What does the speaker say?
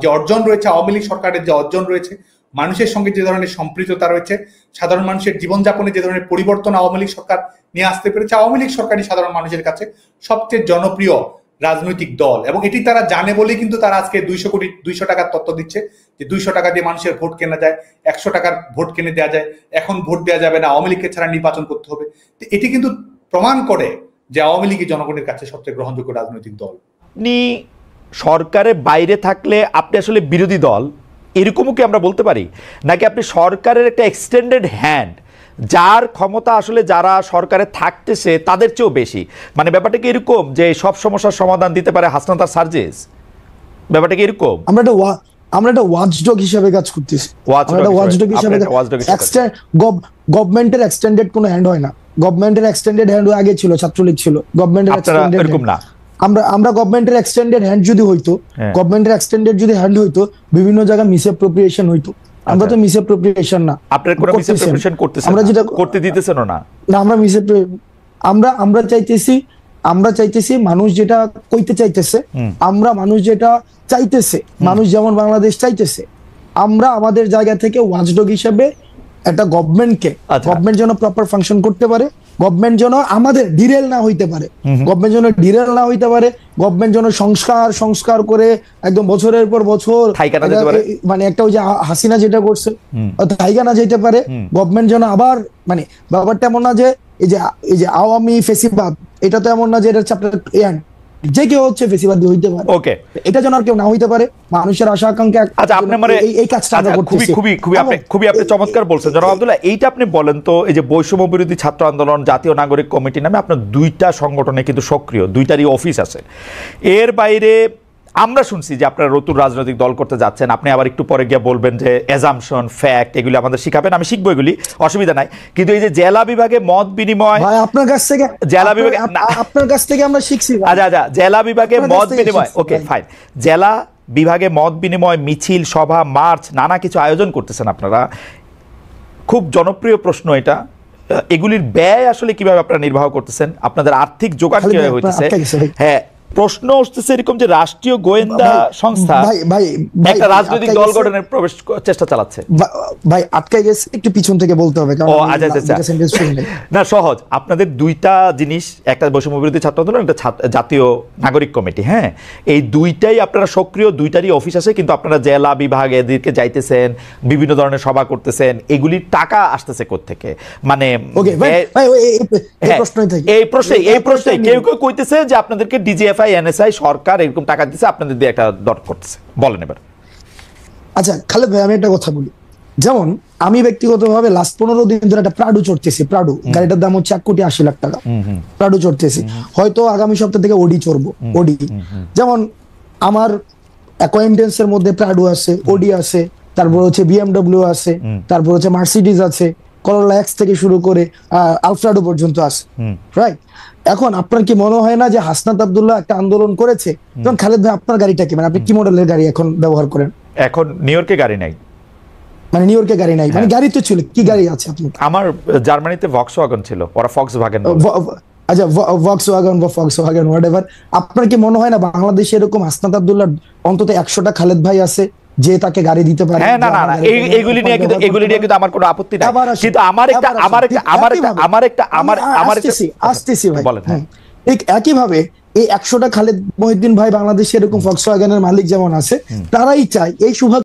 যে অর্জন রয়েছে, আওয়ামী লীগ সরকারের যে অর্জন রয়েছে, মানুষের সঙ্গে যে ধরনের সম্পৃক্ততা রয়েছে, সাধারণ মানুষের জীবনযাপনে যে ধরনের পরিবর্তন আওয়ামী লীগ সরকার নিয়ে আসতে পেরেছে, আওয়ামী লীগ সরকারই সাধারণ মানুষের কাছে সবচেয়ে জনপ্রিয় রাজনৈতিক দল। এবং এটি তারা জানে বলেই কিন্তু তারা আজকে 200 টাকার তত্ত্ব দিচ্ছে যে 200 টাকা দিয়ে মানুষের ভোট কেনা যায়, 100 টাকার ভোট কিনে দেওয়া যায়, এখন ভোট দেওয়া যাবে না, আওয়ামী লীগকে ছাড়া নির্বাচন করতে হবে। এটি কিন্তু প্রমাণ করে যে আওয়ামী লীগই জনগণের কাছে সবচেয়ে গ্রহণযোগ্য রাজনৈতিক দল। আপনি সরকারের বাইরে থাকলে আপনি আসলে বিরোধী দল, এরকমও কি আমরা বলতে পারি? নাকি আপনি সরকারের একটা এক্সটেন্ডেড হ্যান্ড, যার ক্ষমতা আসলে যারা সরকারে থাকতেছে তাদের চেয়েও বেশি? মানে ব্যাপারটা কি এরকম যে সব সমস্যার সমাধান দিতে পারে হাসনাত আর সার্জিস? ব্যাপারটা কি এরকম? আমরা একটা ওয়াচডগ হিসেবে কাজ করতেছি। গভর্নমেন্টের এক্সটেন্ডেড কোনো হ্যান্ড হয় না। গভর্নমেন্টের এক্সটেন্ডেড হ্যান্ড আগে ছিল, ছাত্রলীগ ছিল। গভর্নমেন্টের এরকম না। আমরা গভর্নমেন্টের এক্সটেন্ডেড হ্যান্ড যদি হইতো, গভর্নমেন্টের এক্সটেন্ডেড যদি হ্যান্ড হইতো, বিভিন্ন জায়গায় মিসঅ্যাপ্রোপ্রিয়েশন হইতো। আমরা তো মিসঅ্যাপ্রোপ্রিয়েশন না, আপনারা কোনো মিসঅ্যাপ্রোপ্রিয়েশন করতেছেন, আমরা যেটা করতে দিতেছেন না। আমরা চাইতেছি মানুষ যেটা কইতে চাইতেছে, মানুষ যেটা চাইতেছে, মানুষ যেমন বাংলাদেশ চাইতেছে, আমরা আমাদের জায়গা থেকে ওয়াচডগ হিসেবে একটা গভর্নমেন্টকে, গভর্নমেন্ট যেন প্রপার ফাংশন করতে পারে, গভর্নমেন্ট যেন আমাদের ডিরেল না হইতে পারে, গভর্নমেন্ট যেন সংস্কার করে একদম বছরের পর বছর মানে একটা ওই যে হাসিনা যেটা করছে থাইকা না যেতে পারে। গভর্নমেন্ট যেন আবার মানে ব্যাপারটা এমন না যে এই যে আওয়ামী ফেসিবাদ, এটা তো এমন না যে এটা যে কেউ হচ্ছে ফেসিবাদ হইতে পারে। ওকে, এটা যেন আর কেউ না হইতে পারে, মানুষের আশা আকাঙ্ক্ষা। আচ্ছা, আপনি মানে এই কাজটা আমরা করতেছি। খুবই আপনি চমৎকার বলছেন জনাব আব্দুল্লাহ। এইটা আপনি বলেন তো, এই যে বৈষম্য বিরোধী ছাত্র আন্দোলন, জাতীয় নাগরিক কমিটি নামে আপনার দুইটা সংগঠনে কিন্তু সক্রিয়, দুইটারই অফিস আছে। এর বাইরে আমরা শুনছি যে আপনারা নতুন রাজনৈতিক দল করতে যাচ্ছেন। আপনি আবার একটু পরে গিয়ে বলবেন যে অ্যাজাম্পশন, ফ্যাক্ট এগুলি আমাদের শিখাবেন, আমি শিখবো, এগুলি অসুবিধা নাই। কিন্তু এই যে জেলা বিভাগে মত বিনিময়, আপনার কাছ থেকে আমরা শিখছি। আচ্ছা, জেলা বিভাগে মত বিনিময়, ওকে ফাইন। জেলা বিভাগে মত বিনিময়, মিছিল, সভা, মার্চ, নানা কিছু আয়োজন করতেছেন আপনারা। খুব জনপ্রিয় প্রশ্ন এটা, এগুলির ব্যয় আসলে কিভাবে আপনারা নির্বাহ করতেছেন? আপনাদের আর্থিক জোগাড় কিভাবে হইতেছে? হ্যাঁ, প্রশ্ন উঠতেছে এরকম যে রাষ্ট্রীয় গোয়েন্দা সংস্থা একটা রাজনৈতিক দল গঠনের চেষ্টা চালাচ্ছে। ভাই আটকে গেছে, একটু পিছন থেকে বলতে হবে। না, সহজ। আপনাদের দুইটা জিনিস, একটা বৈষম্য বিরোধী ছাত্র আন্দোলন, একটা জাতীয় নাগরিক কমিটি। হ্যাঁ, এই দুইটাই আপনারা সক্রিয়, দুইটারই অফিস আছে, কিন্তু আপনারা জেলা বিভাগ এদিকে যাইতেছেন, বিভিন্ন ধরনের সভা করতেছেন, এগুলির টাকা আসতেছে কোত্থেকে? মানে এই প্রশ্নে কেউ কেউ কইতেছে যে আপনাদেরকে ডিজিএফআই, এনএসআই, সরকার এরকম টাকা দিচ্ছে, আপনাদের দিয়ে একটা দর করতেছে। বলেন এবার। আচ্ছা খালেদ ভাই, আমি একটা কথা বলি। যেমন আমি ব্যক্তিগতভাবে লাস্ট 15 দিন ধরে একটা প্রাডু চড়তেছি। প্রাডু গাড়িটার দাম হচ্ছে 1,80,00,000 টাকা। প্রাডু চড়তেছি, হয়তো আগামী সপ্তাহ থেকে ওডি চড়বো। ওডি যেমন আমার অ্যাকোয়েন্টেন্সের মধ্যে প্রাডু আছে, ওডি আছে, তারপর হচ্ছে বিএমডব্লিউ আছে, তারপর হচ্ছে মার্সিডিজ আছে, করোলা এক্স থেকে শুরু করে আলফ্রাডো পর্যন্ত আছে, রাইট? এখন আপনার কি মনে হয় না যে হাসনাত আব্দুল্লাহ একটা আন্দোলন করেছে? তখন খালেদ ভাই আপনার গাড়িটা কি, মানে আপনি কি মডেলের গাড়ি এখন ব্যবহার করেন? এখন নিউ ইয়র্কে গাড়ি নাই। মানে নিউ ইয়র্কে গাড়ি নাই, মানে গাড়ি তো ছিল, কি গাড়ি আছে আপনার? আমার জার্মানিতে ভক্সওয়াগন ছিল, ওরা ফক্সওয়াগন। আচ্ছা, ভক্সওয়াগন বা ফক্সওয়াগন হোয়াটএভার। আপনার কি মনে হয় না বাংলাদেশে এরকম হাসনাত আব্দুল্লাহ অন্তত 100টা খালেদ ভাই আছে যে তাকে গাড়ি দিতে পারে? হ্যাঁ, না, এইগুলি নিয়ে কিন্তু আমার কোনো আপত্তি নাই, কিন্তু আসতেছি ভাই। ঠিক একইভাবে এই 100টা খালেদ মহিউদ্দিন ভাই বাংলাদেশে এরকম ফক্সওয়াগনের মালিক যেমন আছে, তারাই চায় এই সৌভাগ্য